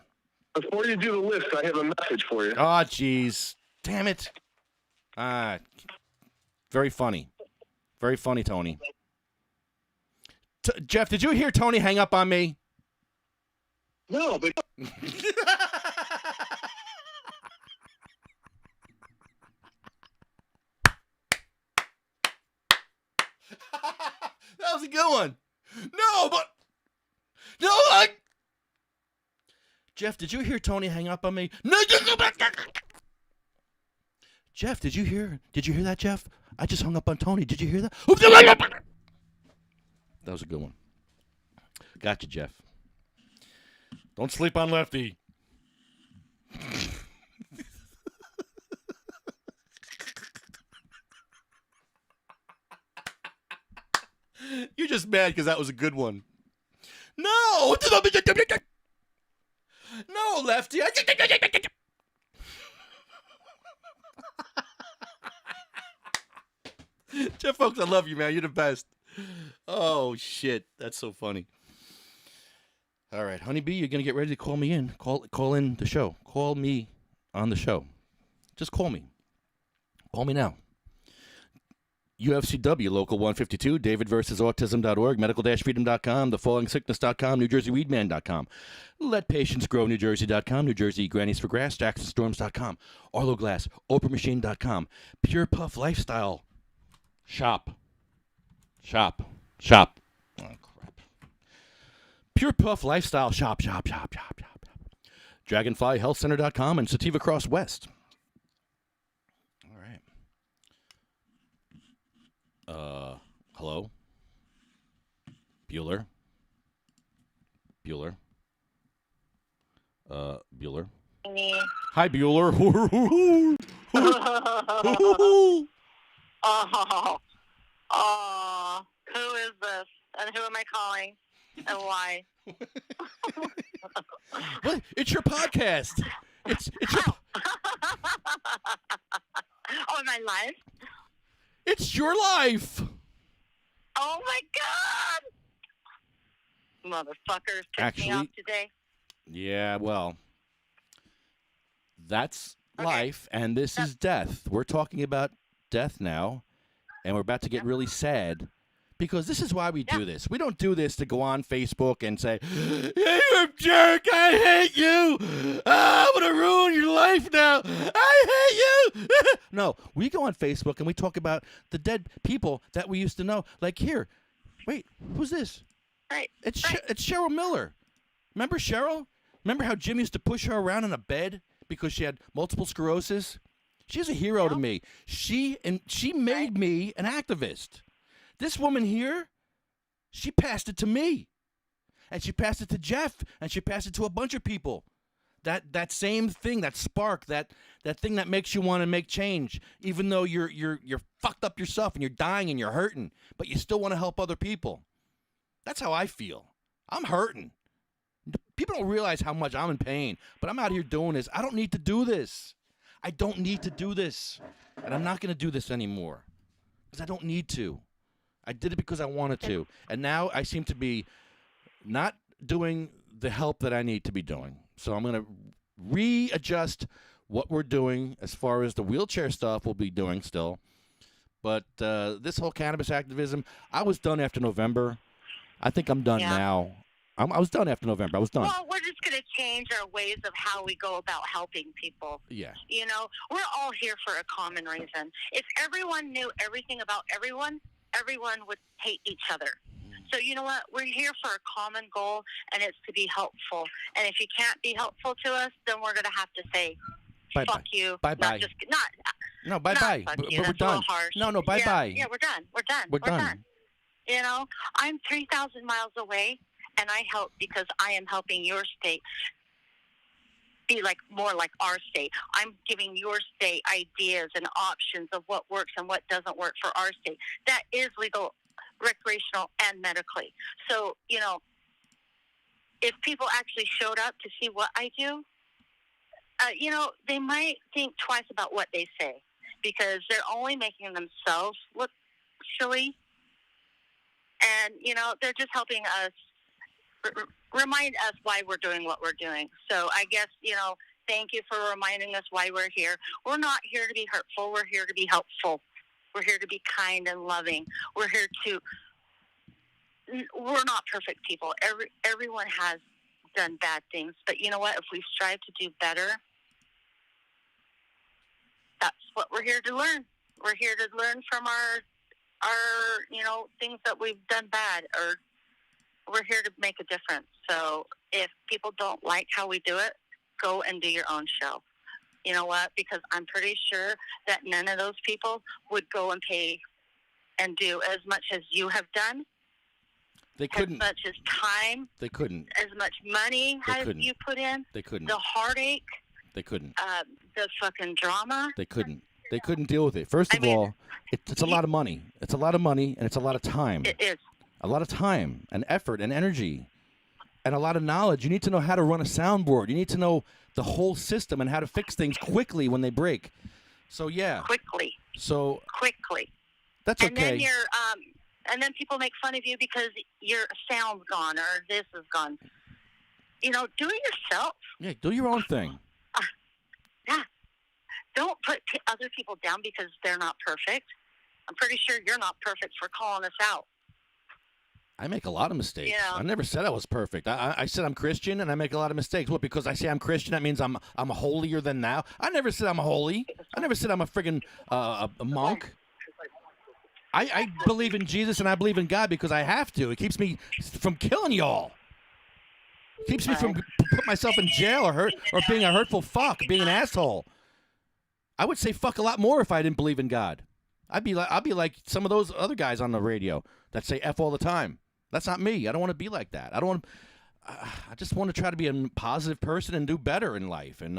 Before you do the list, I have a message for you. Oh, jeez. Damn it. Very funny. Very funny, Tony. Jeff, did you hear Tony hang up on me? No, but That was a good one. Jeff, did you hear Tony hang up on me? No. Jeff, did you hear that, Jeff? I just hung up on Tony. Did you hear that? That was a good one. Gotcha, Jeff. Don't sleep on Lefty. You're just mad because that was a good one. No! No, Lefty. Jeff Folks, I love you, man. You're the best. Oh, shit. That's so funny. All right, Honeybee, you're going to get ready to call me in. Call in the show. Call me on the show. Just call me. Call me now. UFCW, Local 152, DavidVersusAutism.org, Medical-Freedom.com, TheFallingSickness.com, NewJerseyWeedman.com, LetPatientsGrow, NewJersey.com, New Jersey Grannies for Grass, JacksonStorms.com, Arlo Glass, OprahMachine.com, Pure Puff Lifestyle Shop. Oh, crap. Pure Puff Lifestyle Shop. DragonFlyHealthCenter.com and Sativa Cross West. Hello? Bueller? Bueller? Hi, Bueller. Who is this? And who am I calling? And why? What? It's your podcast. It's your... Oh, am my life. It's your life. Oh my God! Motherfuckers pissed me off today. Yeah, well, that's Okay. life, and this is death. We're talking about death now, and we're about to get really sad. Because this is why we do this. We don't do this to go on Facebook and say, "Yeah, you're a jerk. I hate you. I'm going to ruin your life now. I hate you." No, we go on Facebook and we talk about the dead people that we used to know. Like, here, wait, who's this? Right. It's Cheryl Miller. Remember Cheryl? Remember how Jim used to push her around in a bed because she had multiple sclerosis? She's a hero to me. She made me an activist. This woman here, she passed it to me. And she passed it to Jeff, and she passed it to a bunch of people. That same thing, that spark, that thing that makes you want to make change, even though you're fucked up yourself and you're dying and you're hurting, but you still want to help other people. That's how I feel. I'm hurting. People don't realize how much I'm in pain, but I'm out here doing this. I don't need to do this. I don't need to do this. And I'm not going to do this anymore because I don't need to. I did it because I wanted to. And now I seem to be not doing the help that I need to be doing. So I'm going to readjust what we're doing as far as the wheelchair stuff we'll be doing still. But this whole cannabis activism, I was done after November. I think I'm done now. I was done after November. I was done. Well, we're just going to change our ways of how we go about helping people. Yeah. You know, we're all here for a common reason. If everyone knew everything about everyone would hate each other. So you know what? We're here for a common goal, and it's to be helpful. And if you can't be helpful to us, then we're going to have to say, bye-bye. fuck you. Bye-bye. No, bye-bye. Fuck But you. we're That's done. a little harsh. No, bye-bye. Yeah, we're done. We're done. You know, I'm 3,000 miles away, and I help because I am helping your state be more like our state. I'm giving your state ideas and options of what works and what doesn't work for our state. That is legal, recreational, and medically. So, you know, if people actually showed up to see what I do, you know, they might think twice about what they say because they're only making themselves look silly. And, you know, they're just helping us remind us why we're doing what we're doing. So I guess, you know, thank you for reminding us why we're here. We're not here to be hurtful. We're here to be helpful. We're here to be kind and loving. We're here to, we're not perfect people. Everyone has done bad things. But you know what? If we strive to do better, that's what we're here to learn. We're here to learn from our you know, things that we've done bad, or we're here to make a difference. So if people don't like how we do it, go and do your own show. You know what? Because I'm pretty sure that none of those people would go and pay and do as much as you have done. They couldn't. As much as time. They couldn't. As much money as you put in. They couldn't. The heartache. They couldn't. The fucking drama. They couldn't. They couldn't deal with it. First of all, it's a lot of money. It's a lot of money, and it's a lot of time. It is. A lot of time and effort and energy and a lot of knowledge. You need to know how to run a soundboard. You need to know the whole system and how to fix things quickly when they break. So, yeah. Quickly. Quickly. That's and okay. Then and then people make fun of you because your sound's gone or this is gone. You know, do it yourself. Yeah, do your own thing. Yeah. Don't put other people down because they're not perfect. I'm pretty sure you're not perfect for calling us out. I make a lot of mistakes. Yeah. I never said I was perfect. I said I'm Christian, and I make a lot of mistakes. What, because I say I'm Christian, that means I'm holier than thou? I never said I'm holy. I never said I'm a friggin' a monk. I believe in Jesus, and I believe in God because I have to. It keeps me from killing y'all. It keeps me from putting myself in jail or being a hurtful fuck, being an asshole. I would say fuck a lot more if I didn't believe in God. I'd be like some of those other guys on the radio that say F all the time. That's not me. I don't want to be like that. I just want to try to be a positive person and do better in life. And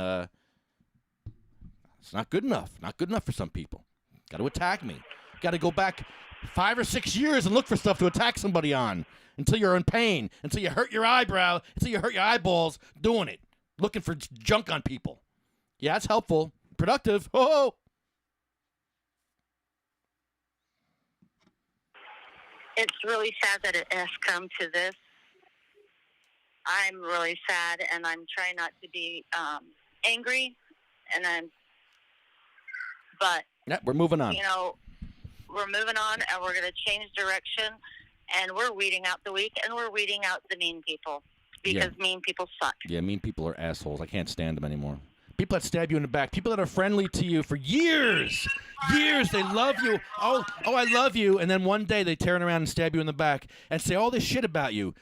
it's not good enough. Not good enough for some people. Got to attack me. Got to go back 5 or 6 years and look for stuff to attack somebody on until you're in pain, until you hurt your eyebrow, until you hurt your eyeballs doing it, looking for junk on people. Yeah, it's helpful. Productive. Oh. It's really sad that it has come to this. I'm really sad, and I'm trying not to be angry, but Yeah, we're moving on. you know, we're moving on, and we're going to change direction, and we're weeding out the weak, and we're weeding out the mean people, because mean people suck. Yeah, mean people are assholes. I can't stand them anymore. People that stab you in the back. People that are friendly to you for years. Years. They love you. Oh, I love you. And then one day they turn around and stab you in the back and say all this shit about you.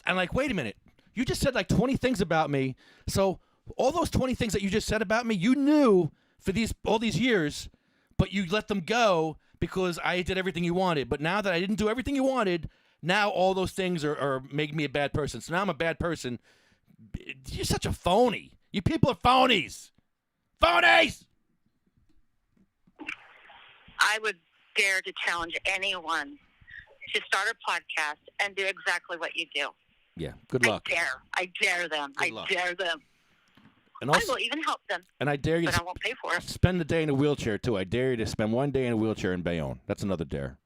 And like, wait a minute. You just said like 20 things about me. So all those 20 things that you just said about me, you knew for all these years, but you let them go because I did everything you wanted. But now that I didn't do everything you wanted, now all those things are making me a bad person. So now I'm a bad person. You're such a phony. You people are phonies. Phonies! I would dare to challenge anyone to start a podcast and do exactly what you do. Yeah, good luck. I dare them. Good luck. Dare them. And also, I will even help them. And I dare you but I won't pay for it. Spend the day in a wheelchair, too. I dare you to spend one day in a wheelchair in Bayonne. That's another dare.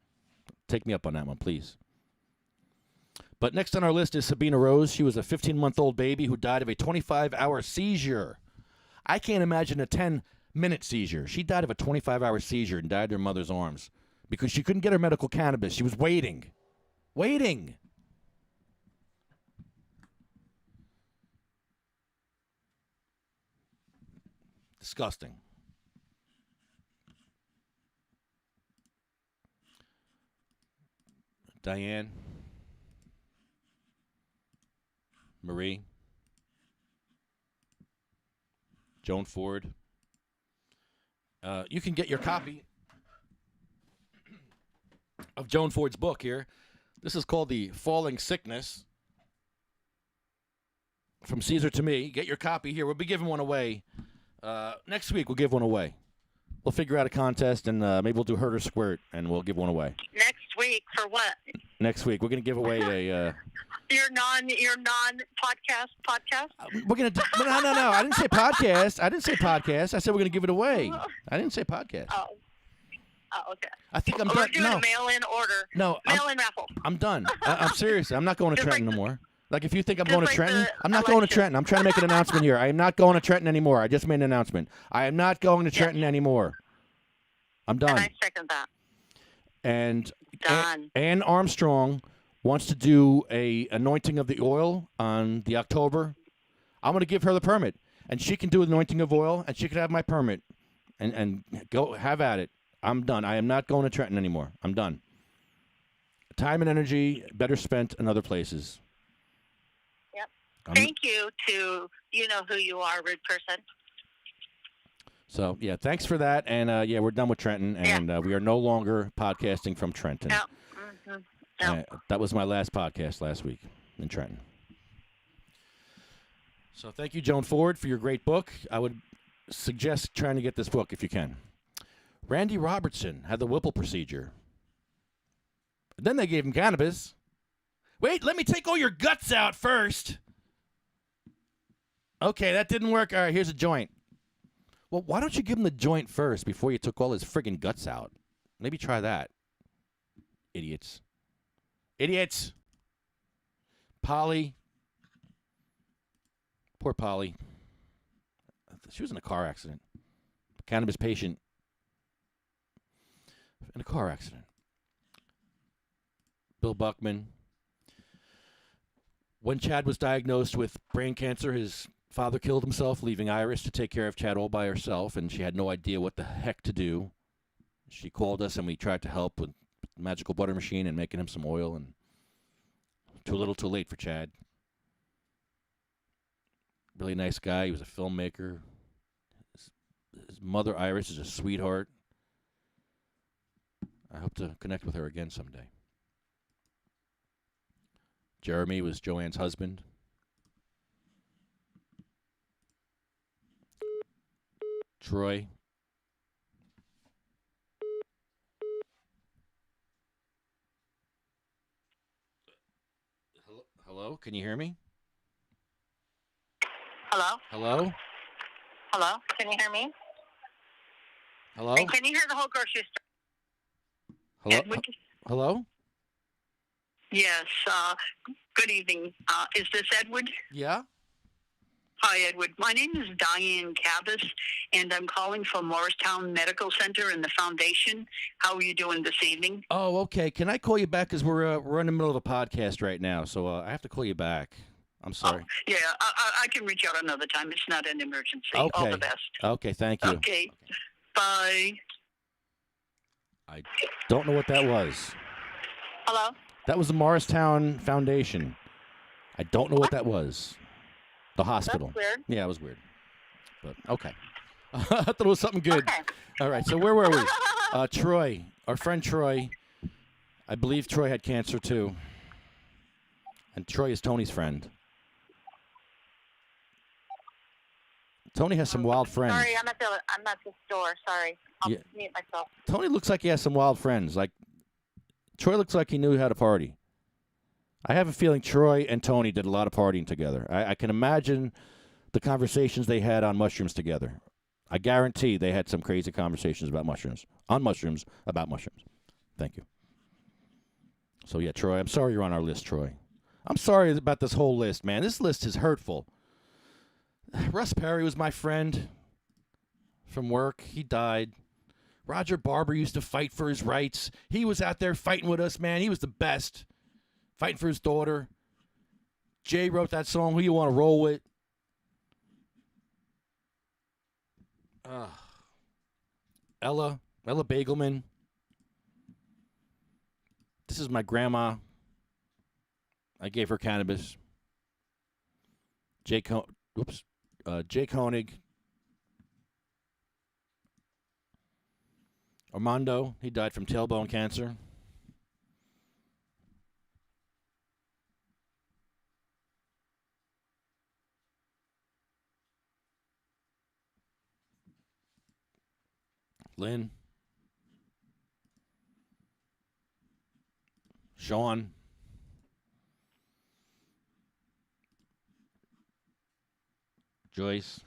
Take me up on that one, please. But next on our list is Sabina Rose. She was a 15-month-old baby who died of a 25-hour seizure. I can't imagine a 10-minute seizure. She died of a 25-hour seizure and died in her mother's arms because she couldn't get her medical cannabis. She was waiting. Waiting. Disgusting. Diane. Marie. Joan Ford. You can get your copy of Joan Ford's book here. This is called The Falling Sickness. From Caesar to Me. Get your copy here. We'll be giving one away. Next week, we'll give one away. We'll figure out a contest, and maybe we'll do Hurt or Squirt, and we'll give one away. Next week for what? Next week, we're going to give away a... Your non-podcast? We're going to... No. I didn't say podcast. I said we're going to give it away. I didn't say podcast. Oh, okay. I think I'm done. We're doing a mail-in order. No. Mail-in raffle. I'm done. I'm serious. I'm not going to Trenton no more. Like, if you think I'm going to like Trenton, the I'm not going to Trenton. I'm trying to make an announcement here. I am not going to Trenton anymore. I just made an announcement. I am not going to Trenton anymore. I'm done. And I second that. And Done. Ann Armstrong wants to do a anointing of the oil on the October. I'm going to give her the permit. And she can do an anointing of oil, and she can have my permit. And go have at it. I'm done. I am not going to Trenton anymore. I'm done. Time and energy better spent in other places. Yep. Thank you to you know who you are, rude person. So, yeah, thanks for that. And, we're done with Trenton, and we are no longer podcasting from Trenton. No. Mm-hmm. No. That was my last podcast last week in Trenton. So thank you, Joan Ford, for your great book. I would suggest trying to get this book if you can. Randy Robertson had the Whipple procedure. Then they gave him cannabis. Wait, let me take all your guts out first. Okay, that didn't work. All right, here's a joint. Well, why don't you give him the joint first before you took all his friggin' guts out? Maybe try that. Idiots. Idiots. Polly. Poor Polly. She was in a car accident. Cannabis patient. In a car accident. Bill Buckman. When Chad was diagnosed with brain cancer, his father killed himself, leaving Iris to take care of Chad all by herself, and she had no idea what the heck to do. She called us, and we tried to help with the magical butter machine and making him some oil, and too little too late for Chad. Really nice guy. He was a filmmaker. His mother, Iris, is a sweetheart. I hope to connect with her again someday. Jeremy was Joanne's husband. Troy. Hello? Can you hear me? Hello? Hello? Hello? Can you hear me? Hello? And can you hear the whole grocery store? Hello? Yeah, Hello? Yes. Good evening. Is this Edward? Yeah? Hi, Edward. My name is Diane Cabas, and I'm calling from Morristown Medical Center and the Foundation. How are you doing this evening? Oh, okay. Can I call you back? Because we're in the middle of a podcast right now, so I have to call you back. I'm sorry. Yeah, I can reach out another time. It's not an emergency. Okay. All the best. Okay, thank you. Okay. Bye. I don't know what that was. Hello? That was the Morristown Foundation. I don't know what that was. The hospital. That's weird. Yeah, it was weird. But okay. I thought it was something good. Okay. All right, so where were we? Troy, our friend Troy. I believe Troy had cancer too. And Troy is Tony's friend. Tony has some wild friends. Sorry, I'm at the store. Sorry. I'll Yeah. mute myself. Tony looks like he has some wild friends. Like Troy looks like he knew how to party. I have a feeling Troy and Tony did a lot of partying together. I can imagine the conversations they had on mushrooms together. I guarantee they had some crazy conversations about mushrooms, about mushrooms. Thank you. So, yeah, Troy, I'm sorry you're on our list, Troy. I'm sorry about this whole list, man. This list is hurtful. Russ Perry was my friend from work. He died. Roger Barber used to fight for his rights. He was out there fighting with us, man. He was the best. Fighting for his daughter. Jay wrote that song, Who You Want to Roll With. Ella Bagelman. This is my grandma. I gave her cannabis. Jay Koenig. Armando, he died from tailbone cancer. Lynn. Sean. Joyce.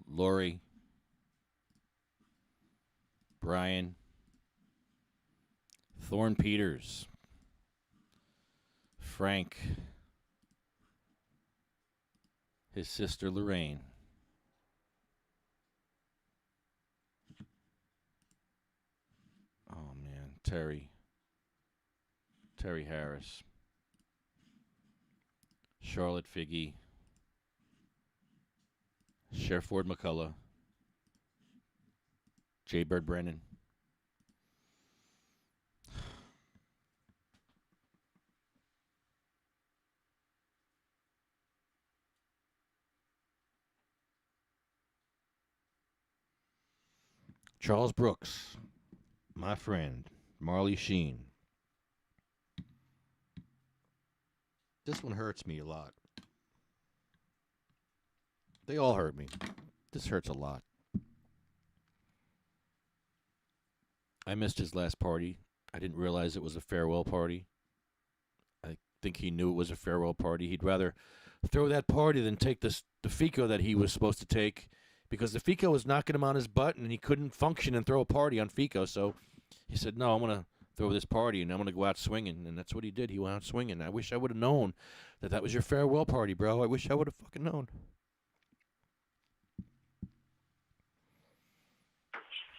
Lori. Brian. Thorne Peters. Frank. His sister Lorraine. Oh man, Terry Harris. Charlotte Figgy. Sheriff Ford McCullough. J. Bird Brennan. Charles Brooks, my friend, Marley Sheen. This one hurts me a lot. They all hurt me. This hurts a lot. I missed his last party. I didn't realize it was a farewell party. I think he knew it was a farewell party. He'd rather throw that party than take the FICO that he was supposed to take, because the FICO was knocking him on his butt and he couldn't function and throw a party on FICO. So he said, no, I'm going to throw this party and I'm going to go out swinging. And that's what he did. He went out swinging. I wish I would have known that was your farewell party, bro. I wish I would have fucking known.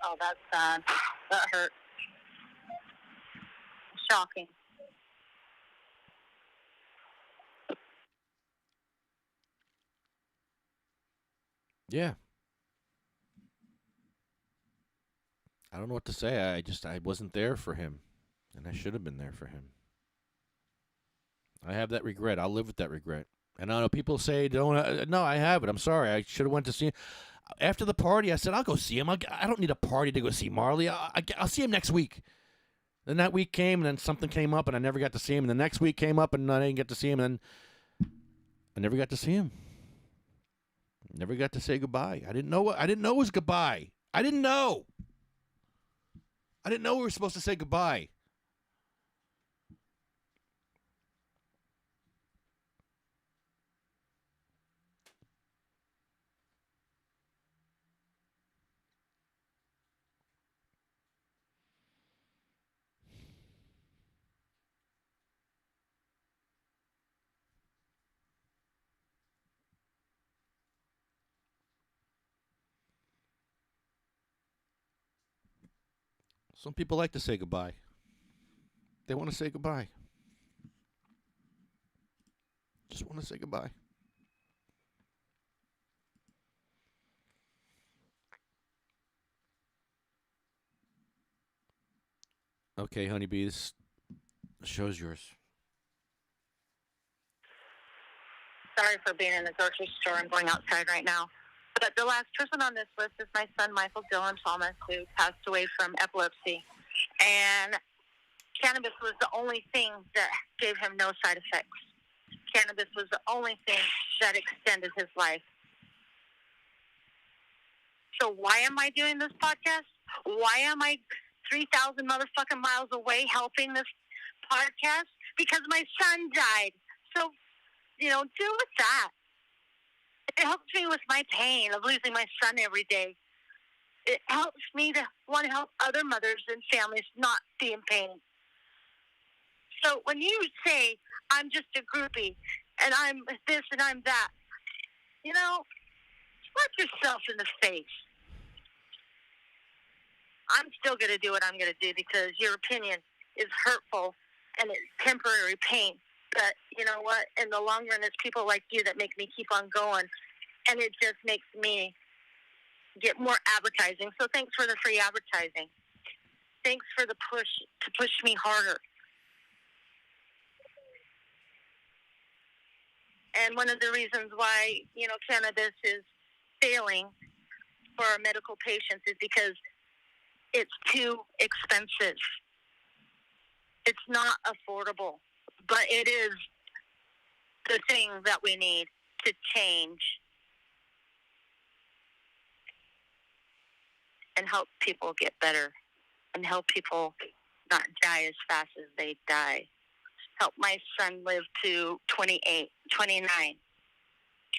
Oh, that's sad. That hurt. Shocking. Yeah. I don't know what to say. I wasn't there for him, and I should have been there for him. I have that regret. I'll live with that regret. And I know people say, don't. No, I have it. I'm sorry. I should have went to see him. After the party, I said, I'll go see him. I don't need a party to go see Marley. I'll see him next week. Then that week came, and then something came up, and I never got to see him. And the next week came up, and I didn't get to see him, and then I never got to see him. Never got to say goodbye. I didn't know it was goodbye. I didn't know we were supposed to say goodbye. Some people like to say goodbye. They want to say goodbye. Just want to say goodbye. Okay, Honeybee, this show's yours. Sorry for being in the grocery store. I'm going outside right now. But the last person on this list is my son, Michael Dylan Thomas, who passed away from epilepsy. And cannabis was the only thing that gave him no side effects. Cannabis was the only thing that extended his life. So why am I doing this podcast? Why am I 3,000 motherfucking miles away helping this podcast? Because my son died. So, deal with that. It helps me with my pain of losing my son every day. It helps me to want to help other mothers and families not be in pain. So when you say, I'm just a groupie, and I'm this and I'm that, slap yourself in the face. I'm still going to do what I'm going to do because your opinion is hurtful and it's temporary pain. But you know what? In the long run, it's people like you that make me keep on going. And it just makes me get more advertising. So thanks for the free advertising. Thanks for the push to push me harder. And one of the reasons why, cannabis is failing for our medical patients is because it's too expensive. It's not affordable, but it is the thing that we need to change and help people get better and help people not die as fast as they die. Help my son live to 28, 29,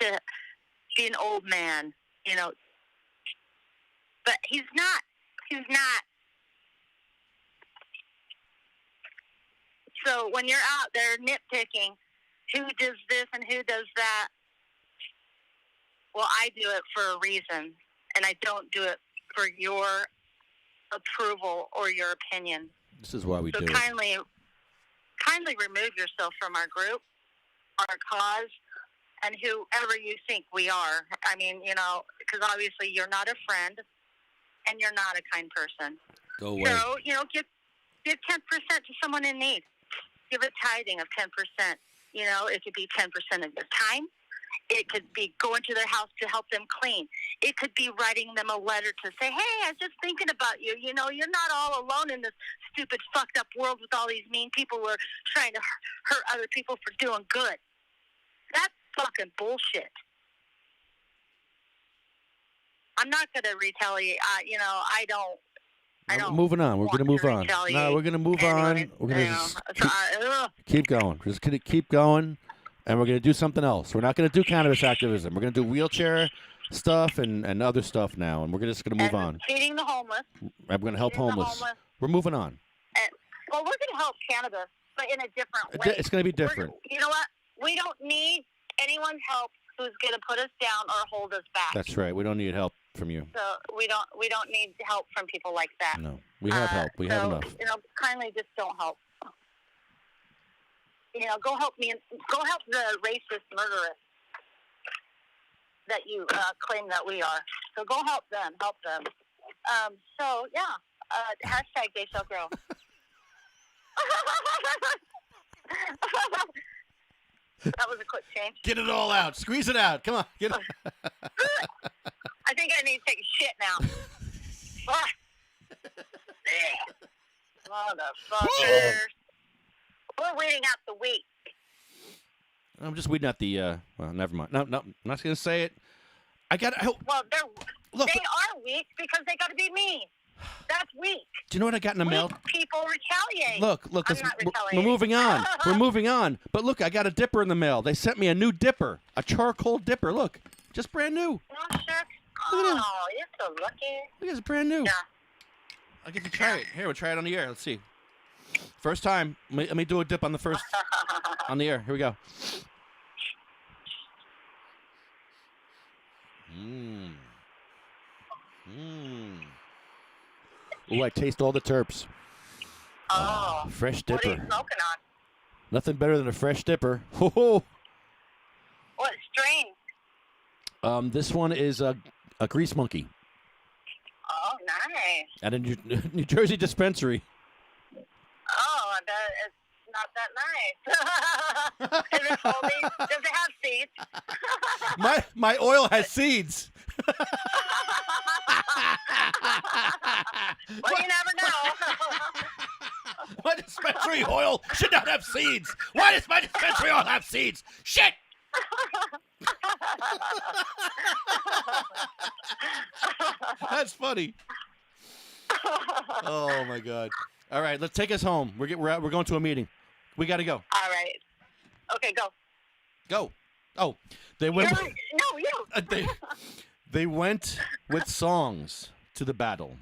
to be an old man, But he's not. He's not. So when you're out there nitpicking who does this and who does that, well, I do it for a reason, and I don't do it for your approval or your opinion. This is why we do it. So kindly remove yourself from our group, our cause, and whoever you think we are. I mean, because obviously you're not a friend and you're not a kind person. Go away. So, give 10% to someone in need. Give a tithing of 10%. It could be 10% of your time. It could be going to their house to help them clean. It could be writing them a letter to say, hey, I was just thinking about you. You're not all alone in this stupid, fucked up world with all these mean people who are trying to hurt other people for doing good. That's fucking bullshit. I'm not going to retaliate. I don't. Moving on. We're going to move on. No, we're going to move on. We're going to just keep going. We're just going to keep going, and we're going to do something else. We're not going to do cannabis activism. We're going to do wheelchair stuff and other stuff now, and we're just going to move on. Feeding the homeless. We're going to help homeless. We're moving on. We're going to help cannabis, but in a different way. It's going to be different. You know what? We don't need anyone's help who's going to put us down or hold us back. That's right. We don't need help from you. So we don't need help from people like that. No, we have help. We have enough. Kindly just don't help. Go help me. Go help the racist murderers that you claim that we are. So go help them. Help them. Hashtag they shall grow. That was a quick change. Get it all out. Squeeze it out. Come on. Get it. I think I need to take a shit now. Motherfuckers. We're weeding out the wheat. I'm just weeding out the, well, never mind. No, I'm not going to say it. Well, they are weak because they got to be mean. That's weak. Do you know what I got in the mail? People retaliate. Look, we're moving on. We're moving on. But look, I got a dipper in the mail. They sent me a new dipper, a charcoal dipper. Look, just brand new. Oh, sure. Oh, you're so lucky. Look, it's brand new. Yeah. I'll get to try it. Here, we'll try it on the air. Let's see. First time. Let me do a dip on the first, on the air. Here we go. Ooh, I taste all the terps. Oh. Fresh What are you dipper. smoking on? Nothing better than a fresh dipper. Ho ho. What strain? This one is a grease monkey Oh, nice. at a New Jersey dispensary. Oh, I bet it's not that nice. Is it only, does it have seeds? My oil has seeds. Well, you never know. My dispensary oil should not have seeds. Why does my dispensary oil have seeds? Shit! That's funny. Oh my God! All right, let's take us home. We're going to a meeting. We got to go. All right. Okay, go. Go. Oh, they went. No, you. They went with songs to the battle.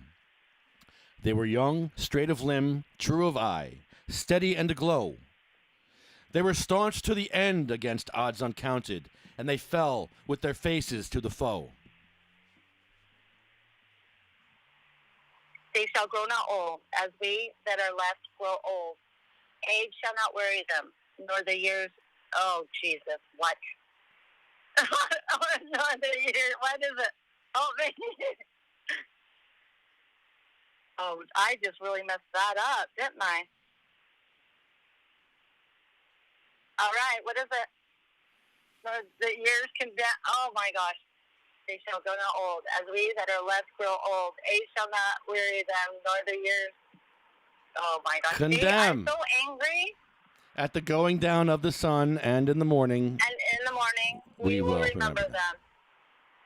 They were young, straight of limb, true of eye, steady and aglow. They were staunch to the end against odds uncounted, and they fell with their faces to the foe. They shall grow not old, as we that are left grow old. Age shall not weary them, nor the years. Oh, Jesus, what? Nor the years. What is it? Oh, man. Oh, I just really messed that up, didn't I? All right, what is it? Nor the years condemn. Oh, my gosh. They shall go not old, as we that are left grow old. Age shall not weary them, nor the years. Oh my gosh! Condemn. See, I'm so angry. At the going down of the sun and in the morning, And in the morning, we will remember them.